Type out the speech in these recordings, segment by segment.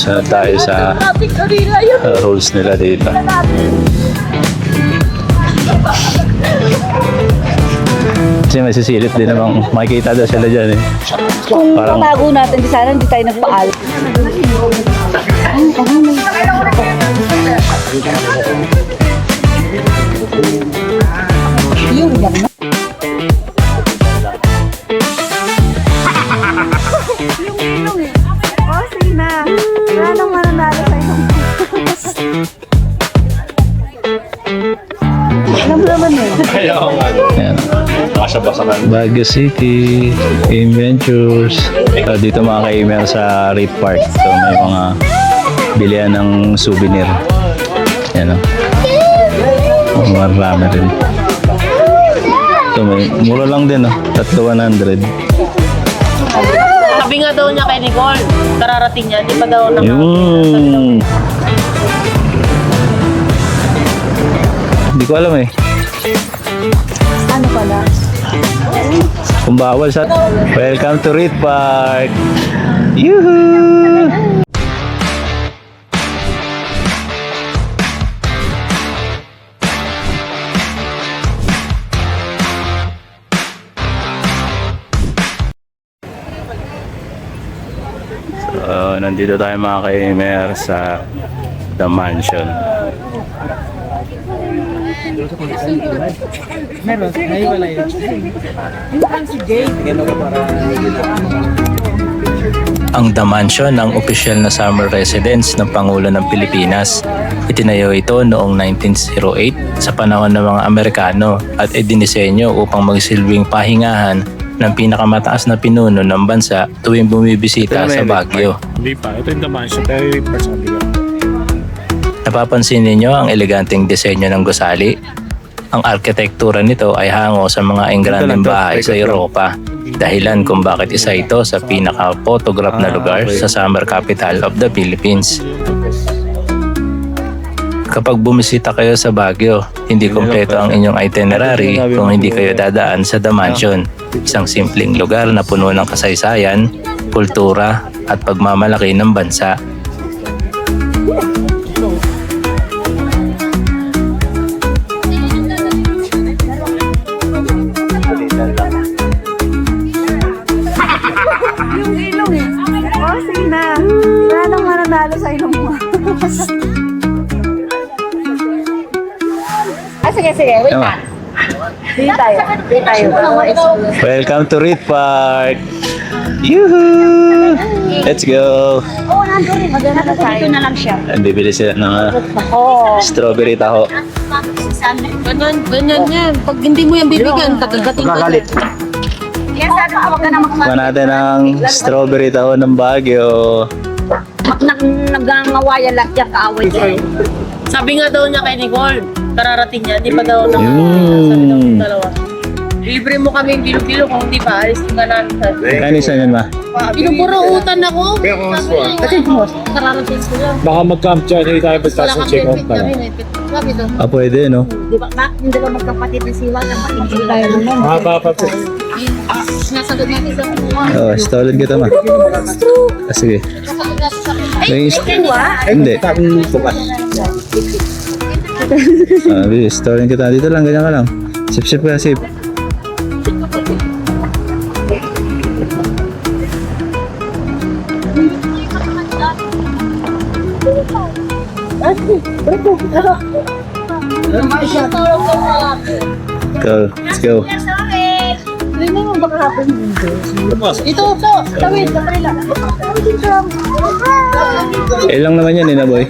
Sunod tayo sa rules nila dito. Kasi may sisilip din namang makikita daw sila dyan eh. Kung Parang- tatago natin, di sana hindi tayo nagpaal. Yung yan na. Yung eh. Oh, sige na. Wala nang mananalo sa inyo. Alam mo naman eh. Ayan. Baguio City, Game Ventures. Dito mga ka-email sa Reef Park. So may mga bilihan ng souvenir. Ayan o. Marami rin. Ito may mura lang din o. 3,100. Sabi nga daw niya kay Nicole, kararating niya, di pa daw na. Yung... Hindi ko alam eh. Ano pala? Kung bawal sa... Welcome to Reef Park! Yuhuu! So, nandito tayo mga ka-emer sa The Mansion. Ang The Mansion ang opisyal na summer residence ng Pangulo ng Pilipinas. Itinayo ito noong 1908 sa panahon ng mga Amerikano at idinisenyo upang magsilbing pahingahan ng pinakamataas na pinuno ng bansa tuwing bumibisita sa Baguio. Hindi pa. Ito yung The Mansion. Pero yung person nila. Napapansin ninyo ang eleganteng disenyo ng gusali? Ang arkitektura nito ay hango sa mga engrandeng bahay sa Europa. Dahilan kung bakit isa ito sa pinaka-photograph na lugar sa summer capital of the Philippines. Kapag bumisita kayo sa Baguio, hindi kompleto ang inyong itinerary kung hindi kayo dadaan sa The Mansion. Isang simpleng lugar na puno ng kasaysayan, kultura at pagmamalaki ng bansa. Yung ilong eh. Oh, sige na. Wala nang mananalo sa ilong mo. Sige, wait Tama. na. Hindi tayo. Welcome to Reef Park! Yuhuu! Let's go! Oo, nandun. Maganda na tayo. Dito na lang siya. Bibili sila ng Oo. strawberry taho. Ganyan yan. Pag hindi mo yan bibigyan, tagagating ka. Kaya sabi ko, wag ka na Kuha natin ang strawberry taho ng Baguio. Nag-ngawaya lang dyan, kaaway dyan. Sabi nga daw niya kay Nicole, kararating niya, di pa daw na. Yun. Sabi daw ng dalawa. Libre mo kami bilo-bilo kung di pa, alis ka na. Kanisa yan ma? Pinupuruutan ako. Kasi kararating sila. Baka mag-camp dyan. Hindi tayo basta Wala sa kang check-out benefit pa lang. kami. Sabi daw. Pwede no? Di ba, yung dalawa magkapatid na siwa, ang matingin tayo naman. Mahaba pa po. Nasagot natin sa kumuha. Oh, stolen kita ma. Sige. May hindi. Bilis, stolen kita. Dito lang, ganyan ka lang. Sip-sip ka, sip. Go, let's go. Hindi mo baka hapon dito. Ito, tawid, katrila. Ilang naman yan, boy?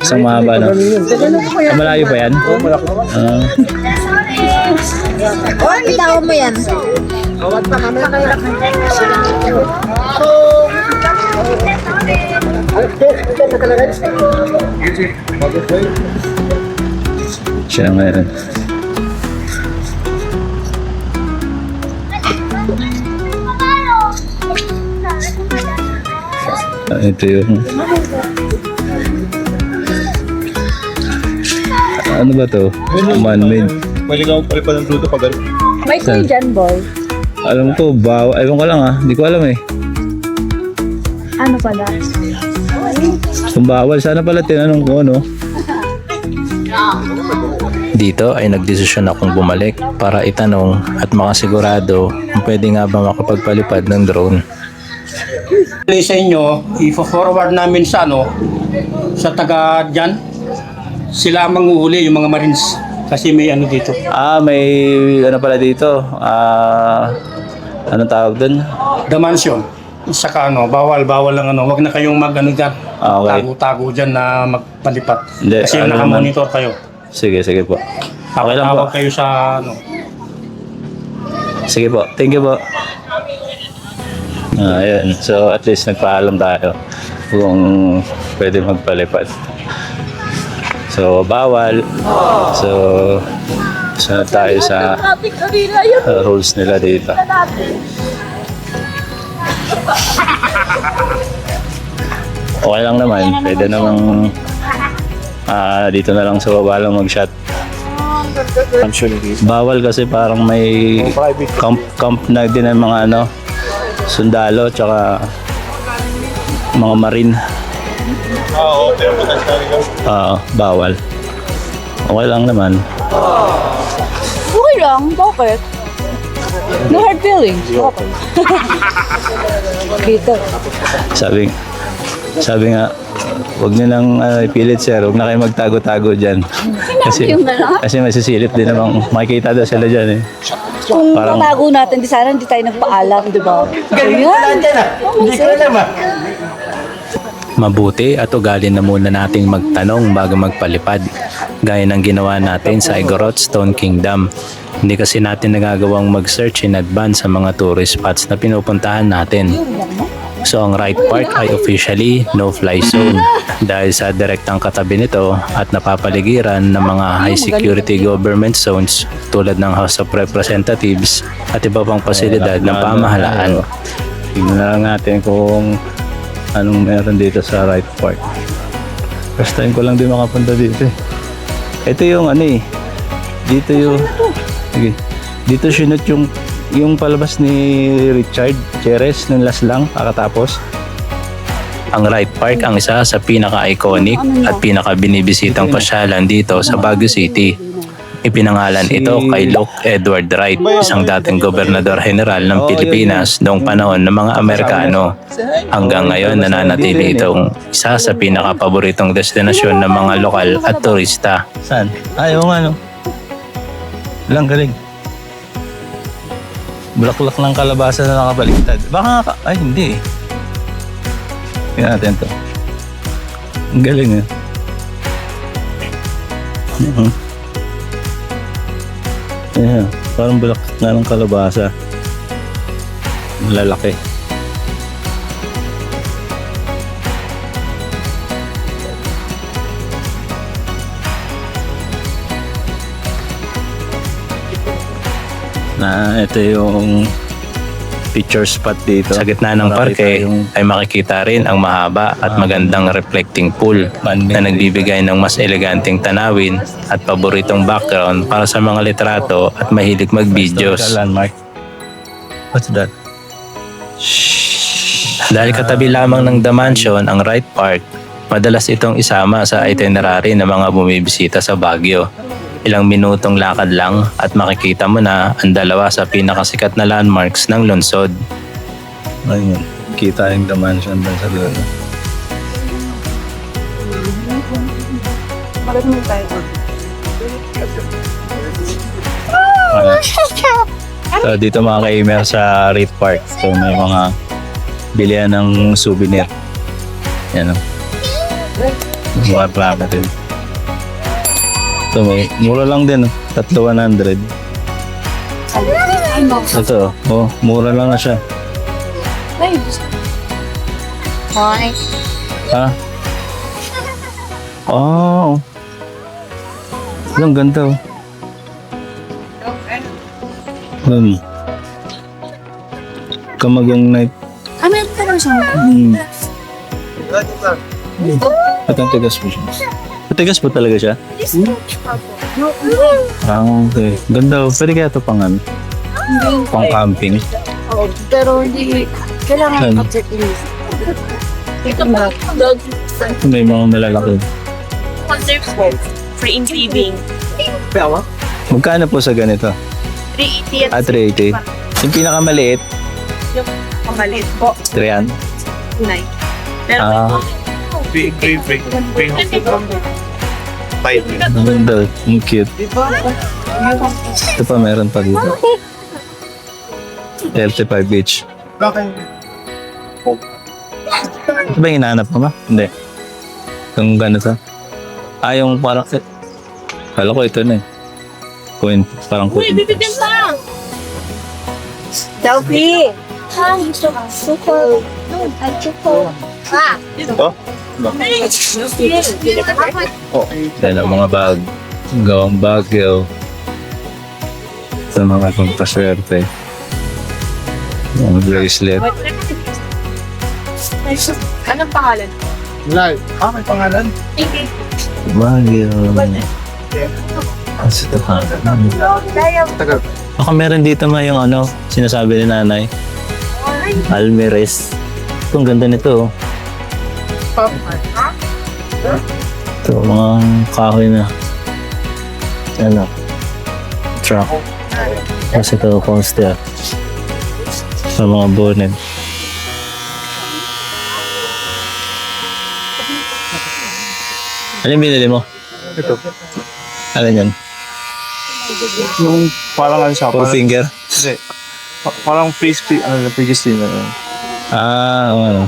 Isang mahaba, no? Malayo pa yan? Itawan mo yan. Siya meron. Ito yung... Ano ba to? Man-made. Maligaw pa rin pa ng luto pag gano'n. May toy dyan, boy. Alam ko, ewan ko lang ah. Hindi ko alam eh. Ano pala? Kung bawal, sana pala tinanong ko, no? Dito ay nagdesisyon akong bumalik para itanong at makasigurado kung pwede nga ba makapagpalipad ng drone. Sa inyo, i-forward namin sa sa taga dyan. Sila ang manguhuli, yung mga Marines. Kasi may dito. May ano pala dito? Anong tawag dun? The Mansion. Saka bawal lang wag na kayong dyan. Okay. Tago-tago dyan na magpalipat. Hindi, Kasi ano nakamonitor kayo. Sige po. Okay lang po. Tawag kayo sa Sige po. Thank you po. Ayun. So, at least nagpaalam tayo kung pwede magpalipad. So, bawal. So, tayo sa rules nila dito. Okay lang naman. Pwede namang dito na lang sa baba lang mag-shot. Bawal kasi parang may camp na din ng mga sundalo tsaka mga marine. Bawal. Okay lang naman. Okay lang, bakit? No hard feelings. Dito. Sabi nga, huwag niyo lang ipilit sir, huwag na kayo magtago-tago dyan. Kasi masisilip din namang makikita daw sila dyan eh. Kung Parang- tatago natin, di sana hindi tayo nagpaalam, di ba? Ayan. Hindi ko alam Mabuti at ugali na muna nating magtanong bago magpalipad, gaya ng ginawa natin sa Igorot Stone Kingdom. Hindi kasi natin nagagawang mag-search in advance sa mga tourist spots na pinupuntahan natin. So ang right park ay officially no-fly zone dahil sa direktang katabi nito at napapaligiran ng mga high security government zones tulad ng House of Representatives at iba pang pasilidad ng pamahalaan. Tingnan na lang natin kung anong meron dito sa right park. First time ko lang din makapunta dito eh. Ito yung dito yung sige. Dito sinut yung palabas ni Richard Cheres ng last lang kakatapos. Ang right park ang isa sa pinaka-iconic at pinaka-binibisitang pasyalan dito sa Baguio City. Ipinangalan ito kay Luke Edward Wright, isang dating gobernador general ng Pilipinas noong panahon ng mga Amerikano. Hanggang ngayon nananatili itong isa sa pinaka-paboritong destinasyon ng mga lokal at turista. Saan? Ayaw nga Lang galing. Bulaklak ng kalabasa na nakabaliktad. Baka hindi eh. Tingnan natin to. Ang galing eh. Ayan, parang bulaklak nga ng kalabasa. Malalaki. Ito yung picture spot dito. Sa gitna ng parke ay makikita rin ang mahaba at magandang reflecting pool na nagbibigay ng mas eleganteng tanawin at paboritong background para sa mga litrato at mahilig mag-videos. Landmark. What's that? Dahil katabi lamang ng The Mansion ang Wright Park, madalas itong isama sa itinerary ng mga bumibisita sa Baguio. Ilang minutong lakad lang at makikita mo na ang dalawa sa pinakasikat na landmarks ng lungsod. Ayun, kita yung The Mansion doon sa dulo. Magandang tayo. So dito mga ka-email sa Wright Park. So may mga bilihan ng souvenir. Yan o. Mga plaka din. Ito may mura lang din. 3,100. Ito, mura lang na siya. Hi. Ha? Oh. Ang ganda oh. Kamagang night. Meron pa lang siya. At ang tigas po siya. Matigas po talaga siya? Okay. Ganda oh. Pwede kaya ito pang pang camping. Pero hindi, kailangan Ano? mag-checklist. Ito po, dog. May mga malalaki. Conserves po. For engraving. Magkano po sa ganito? 380 Ah, 380. Yung pinakamaliit, yung kamalit po. 300. 9. Pero Ah. Free. Ang ganda. Ang cute. Ito pa, meron pa dito. 35 each. Ito ba yung hinahanap mo ba? Hindi. Yung ganito. Ah, yung parang... Kala ko ito na eh. Coin. Parang uy, coin. bibigyan pa! Selfie! Ah, gusto ka. Super. Ay, super. Ah! Yan ang mga bag. Gawang Baguio. Sa mga pampaswerte. Mga bracelet. Anong pangalan? May pangalan? Baguio. Kasi ito pa. Baka meron dito ma yung ano, sinasabi ni nanay. Almeres. Ito, ang ganda nito. Ito, mga kahoy na. Ano? Truck. Kasi ito, coaster. Sa mga bonnet. Ano yung binili mo? Ito. Ano yan? Yung parang ano siya. Four finger? Hindi. Parang pages din. Ah, ano.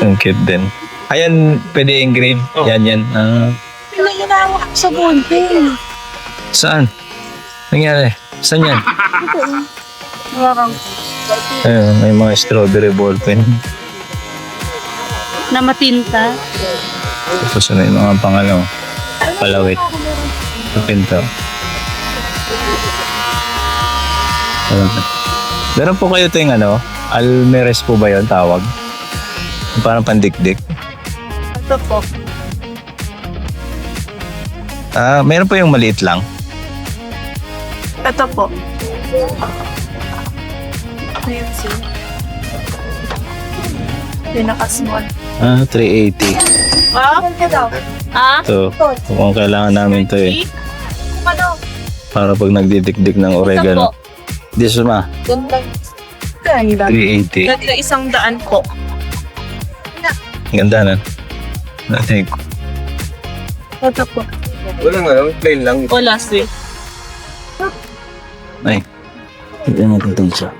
Ang cute din. Ayan, pwede engrave. Yan. Ah, Pinaginawa sa ballpen. saan? Nangyari? Saan yan? Ayun, may mga strawberry ballpen. Na matinta. Tapos ano yung mga pangalaw? Palawit. Sa pinto. Meron po kayo ito yung ano? Almeres po ba yun tawag? Yung parang pandikdik. Ito po. Ah, meron po yung maliit lang. Ito po. Ayan siya. Pinaka-small. Ah, 380. Ah? Ah? Ito, kung kailangan namin ito eh. Ano? Para pag nagdidikdik ng oregano. This ma, Ganda. Ganda. 380. Ganda 100 po. Ganda na. I think. Ito po. Plain lang. Wala sweet. Ay. Tignan natin ito siya.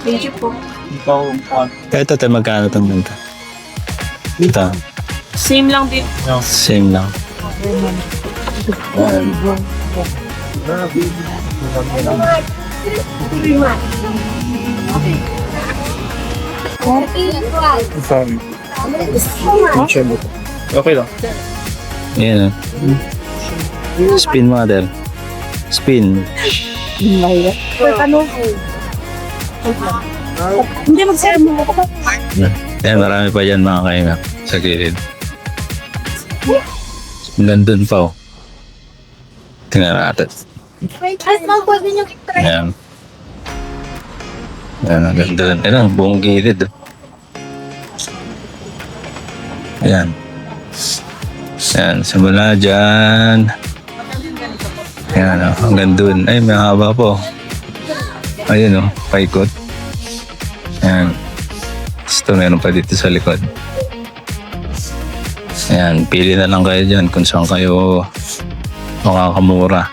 Thank you po. Kaya ito tayo magkano itong ganito? Ito. Same lang din. Same lang. Okay lang. Ayan. Spin mother. Spin. Ano? Hindi mag-sermo ko. Ayan, marami pa dyan mga kainga sa gilid. Nandun pa oh. Tingnan natin. Ay, pwede nyo try. Ayan. Ayan, ang ganda rin. Ayan, ang buong gilid. Oh. Ayan. Ayan, simula dyan. Ayan, oh, hanggang dun. Ay, may haba po. Ayun oh, paikot. Ayan. Ito, meron pa dito sa likod. Ayan, pili na lang kayo dyan kung saan kayo makakamura.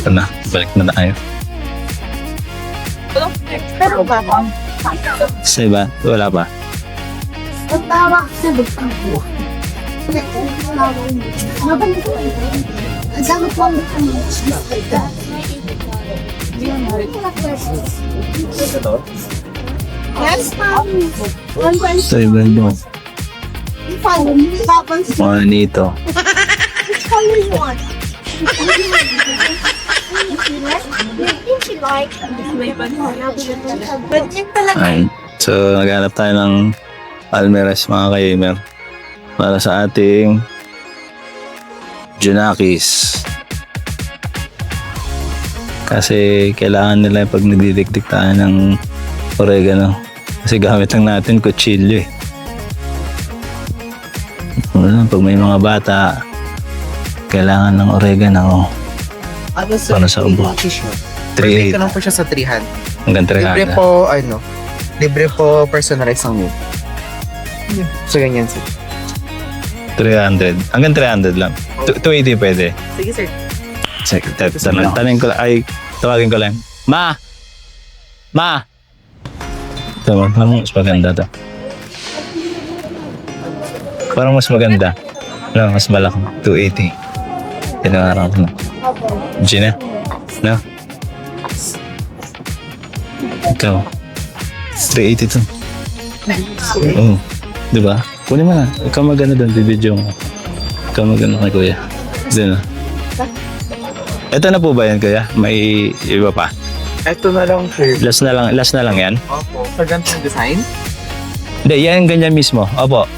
Ito na, balik na tayo. Pero ba ako? Sa iba, wala pa. Ang tawag sa bukang po. Ang dami po ang bukang po. Yes, ma'am. Sa iba yun. Mga nito. Ayun. So, naghanap tayo ng Almeres mga ka-gamer para sa ating Junakis. Kasi kailangan nila pag nagdidikdik tayo ng oregano. Kasi gamit lang natin kutsilyo eh. Pag may mga bata, kailangan ng oregano. Ano sir? Para sa ubo. 3.8 Perfect lang po siya sa 300. hanggang Libre 300. po, libre po personalized ang meal. So, ganyan sir. 300. Hanggang 300 lang. 280 pwede. Sige sir. Tanong ko lang. Ay, tawagin ko lang. Ma! Ma! Ito, parang mas maganda to. Parang mas maganda. No, mas malaki. 280. Tinawarang ko na. Gina? No? Ikaw. 380 to. Oo. Diba? Kunin mo na. Ikaw maganda doon. Bibidyo mo. Ikaw maganda kay kuya. Doon na. Ito na po ba yan, kuya? May iba pa? Ito na lang sir. Last na lang yan? Opo. Sa ganitong design? Hindi, yan ganyan mismo. Opo.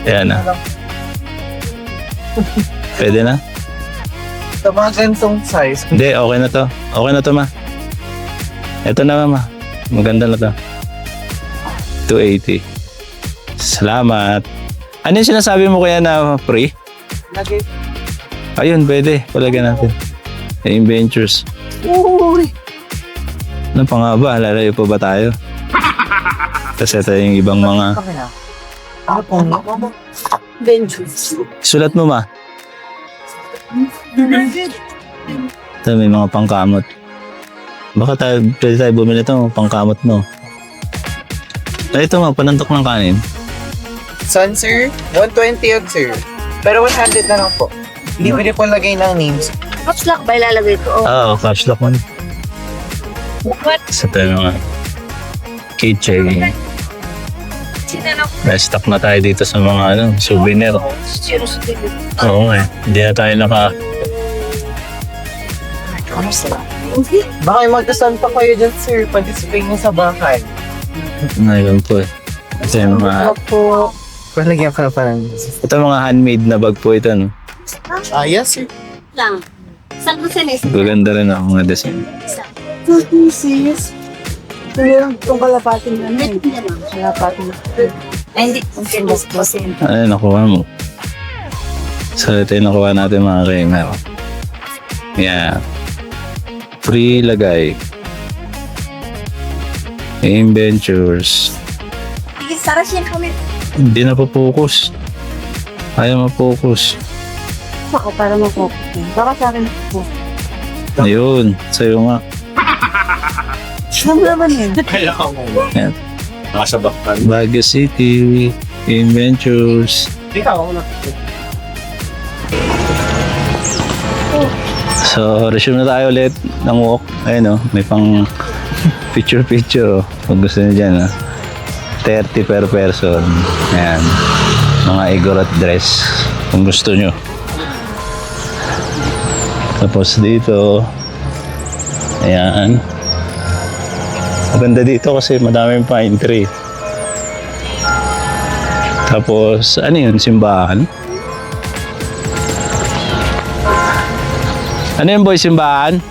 Yan na. Pwede na? Sa mga ganitong size. Hindi, okay na to. Okay na to, ma. Ito na, ma. Maganda na to. 280. Salamat. Ano yung sinasabi mo kaya na free? Lagay. Ayun, pwede. Palagyan natin. Adventures. Uy! Ano pa nga ba? Lalayo pa ba tayo? Kasi ito yung ibang mga... Ano po? Ventures. Sulat mo, ma. Ito, may mga pangkamot. Baka pwede tayo bumili ito, pangkamot mo. Ay, ito, ma. Panantok ng kanin. Son sir, 120 yun sir. Pero 100 na lang po. Libre po lagay ng names. Caps lock ba ilalagay ko? Oo, caps lock man. Sa tayo mga keychain. Na-stock na tayo dito sa mga souvenir. Oo nga eh. Hindi na tayo Baka yung magkasan pa kayo dyan sir. Participate nyo sa bakal. Ngayon po eh. Ito yung mga... po. Palagyan ka na parang... Ito mga handmade na bag po ito. No? Yes sir. Lang. Saan ko sinis? Gaganda rin ang mga design. Sis. Itong kalapatin na na Kalapatin na. Ay, hindi. Ang Ano nakuha mo? So ito yung nakuha natin mga Kramer. Yeah. Free lagay. Adventures. Sige, Sarah siya kami. Hindi na po-focus. Ayaw ma-focus. Ako para mapopos. Baka sa akin po. Ayun, sa'yo nga. Saan naman yun? Yan. Nasa bakal. Baguio City, Adventures. So, resume na tayo ulit ng walk. Ayun may pang picture-picture kung gusto niyo dyan 30 per person. Ayan. Mga igorot dress kung gusto nyo. Tapos dito, ayan. Maganda dito kasi madaming pine tree. Tapos, ano yun? Simbahan? Ano yun, boy? Simbahan?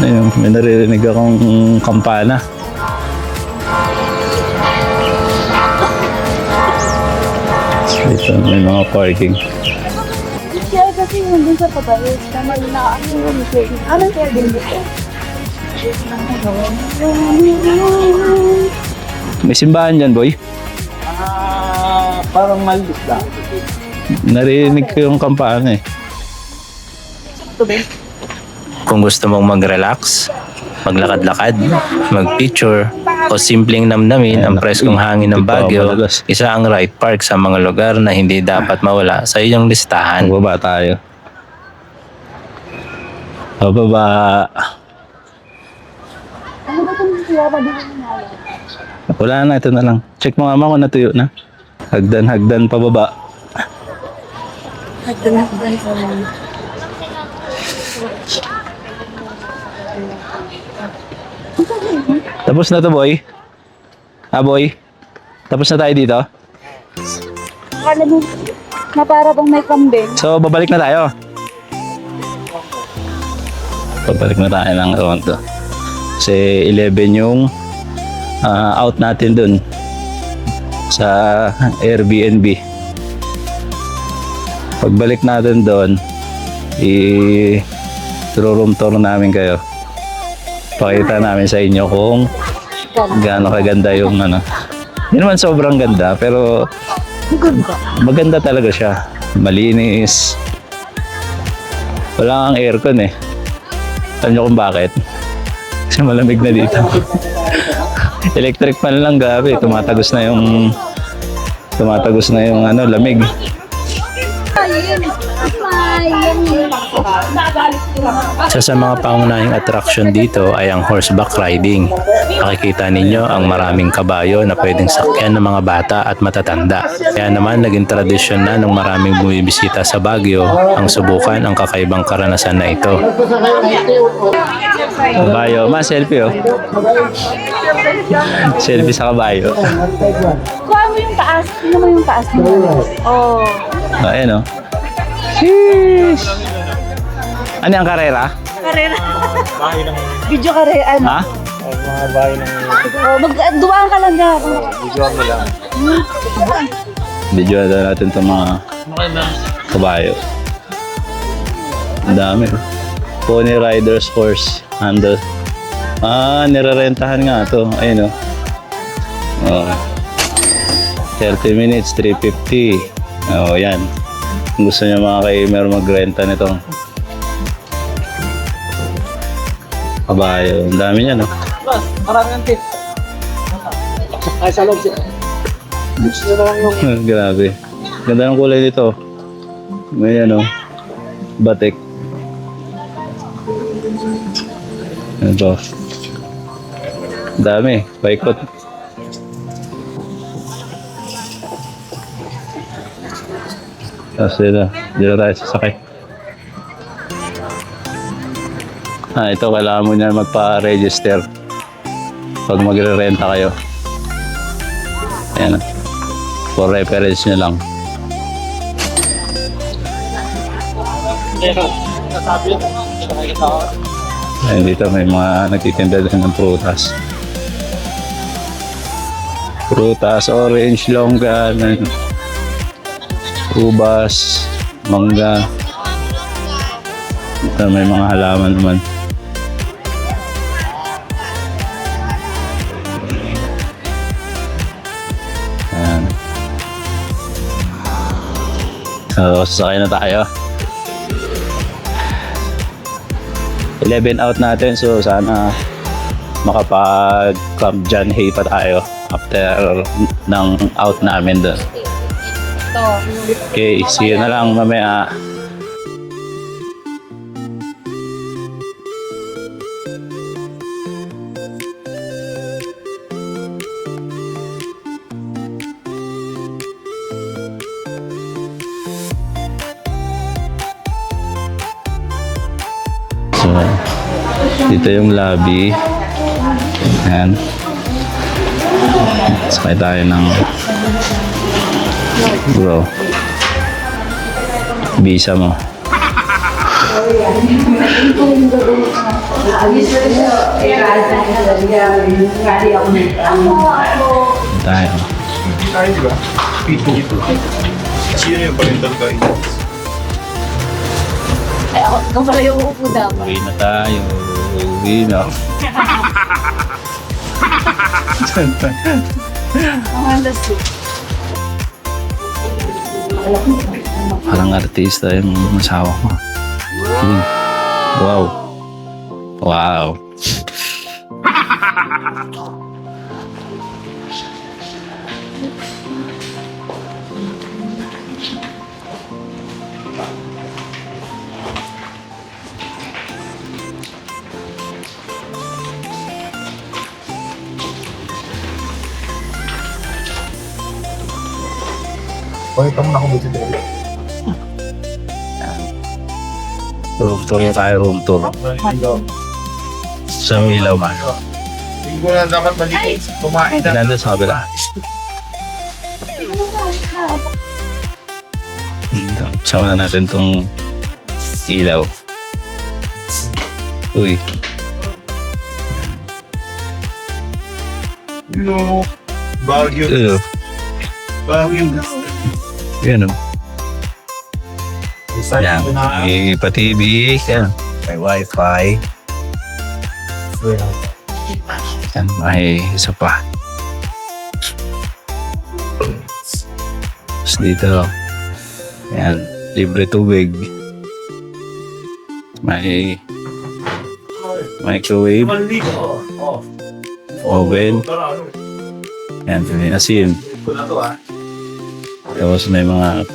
Ayun, may naririnig akong kampana. Dito, may mga parking. Kaya kasi nandun sa pabayos. Tama yung nakaano yung ano kaya din dito? May simbahan dyan, boy. Parang maldis lang. Narinig ko yung kampana eh. Kung gusto mong mag-relax, maglakad-lakad, mag-picture, o simpleng namnamin ang preskong hangin ng Baguio, isa ang Wright Park sa mga lugar na hindi dapat mawala sa iyong listahan. Baba tayo. Pababa. Wala na, ito na lang. Check mo nga ma kung natuyo na. Hagdan pababa. Hagdan sa Tapos na to, boy. Boy. Tapos na tayo dito. Akala mo, Na para bang may kambing. So, babalik na tayo. Babalik na tayo ng Toronto. Kasi 11 yung out natin dun sa Airbnb. Pagbalik natin doon, i-room tour namin kayo. Pakita namin sa inyo kung gaano kaganda yung ano. Hindi naman sobrang ganda, pero maganda talaga siya. Malinis. Wala kang aircon eh. Alam nyo kung bakit? Kasi malamig na dito. Electric fan lang, gabi. Tumatagos na yung ano, lamig. Isa sa mga pangunahing attraction dito ay ang horseback riding. Makikita ninyo ang maraming kabayo na pwedeng sakyan ng mga bata at matatanda. Kaya naman naging tradisyon na ng maraming bumibisita sa Baguio ang subukan ang kakaibang karanasan na ito. Kabayo. Selfie oh. Selfie sa kabayo. Kuha mo yung taas. Tingnan mo yung taas mo. Oh. Ayan oh. Sheesh! Ano yung karera? Karera. Video karera. Ano? Ha? Mga bahay ng Oh, magdumaan ka lang dyan. video mo lang. Video na natin itong mga kabayo. Ang dami. Pony Riders Horse Handle. Nirerentahan nga ito. Ayun oh. 30 minutes, 350. Oh, yan. Kung gusto niyo mga kaimer magrenta nitong kabayo. Ang dami niya, no? Grabe. Ganda ng kulay nito. May ano, batik. Ito. Dami. Paikot. Tapos dito tayo sasakay. Ito kailangan mo niya magpa-register pag magre-renta kayo. Ayan. For reference nyo lang. Ayan, dito may mga nagtitinda din ng prutas. Prutas, orange, longgan, ubas, mangga. Ito may mga halaman naman. Ayan. So, sasakay na tayo. 11 out natin, so sana makapag-Camp John Hay pa tayo after ng out namin doon. Okay, see you na lang mamaya. So, dito yung lobby. Ayan. Sakay tayo ng bro. Visa mo. Tayo. Ay, di ba? Dito. Sino yung parental guidance? Ay, ako, ikaw pala yung uupo dapat. Uwi na tayo. Uwi na. Ang handas ko. Parang artista yung masawa ko. Wow. Wow. Pakita mo na kung buti dito. Room tour na tayo, room tour. Sa ilaw man. Hindi ko na dapat malinis. Kumain na. Nandun sa kabila. Sama na natin tong ilaw. Uy. No. Baguio. Baguio. Yan o. Yan. May pa-TV. Yan. May wifi. Yan. May isa pa. Tapos dito. Yan. Libre tubig. May microwave. Oven. Yan. May asin. Tapos may mga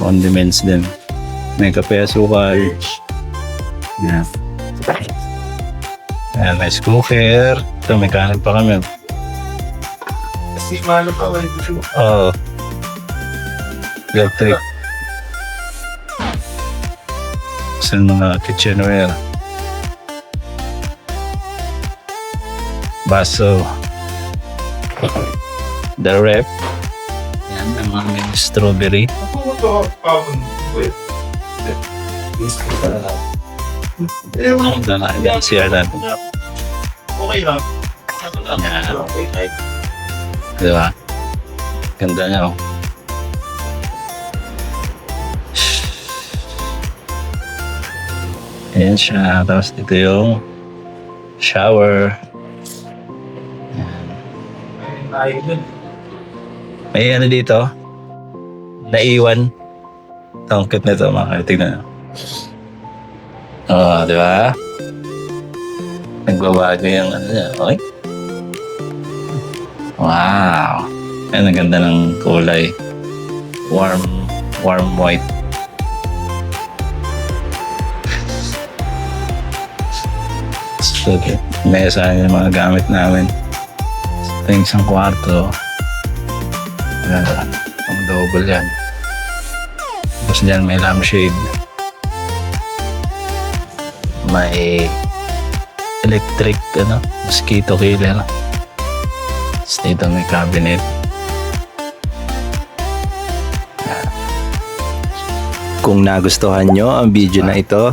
condiments din. May kape, asukal. Yan. Yan, rice cooker. Ito, may kanin pa kami. Si Mano pa. Oo. Electric. Sa mga kitchenware. Baso. The rep. Yan, may mga mini strawberry. Ang dala, yan siya natin. Okay lang. Yan. Diba? Ganda niya, oh. Ayan siya. Tapos dito yung shower. May ano dito? Naiwan. Ang cute nito, mga tignan. Oh, di ba? Nagbabago yung ano niya. Okay? Wow! Ayan, ang ganda ng kulay. Warm white. Okay. Mesa yung mga gamit namin. Ito yung isang kwarto. Ayan, ang double yan. Tapos dyan may lampshade. May electric, mosquito killer. Tapos dito may cabinet. Kung nagustuhan nyo ang video na ito,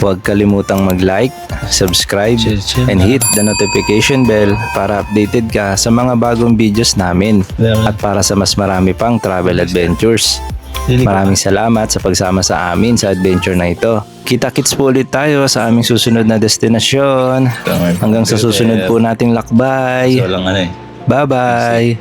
huwag kalimutang mag-like, subscribe, and hit the notification bell para updated ka sa mga bagong videos namin at para sa mas marami pang travel adventures. Maraming salamat sa pagsama sa amin sa adventure na ito. Kita-kits po ulit tayo sa aming susunod na destinasyon. Hanggang sa susunod po nating lakbay. So lang ano eh. Bye-bye!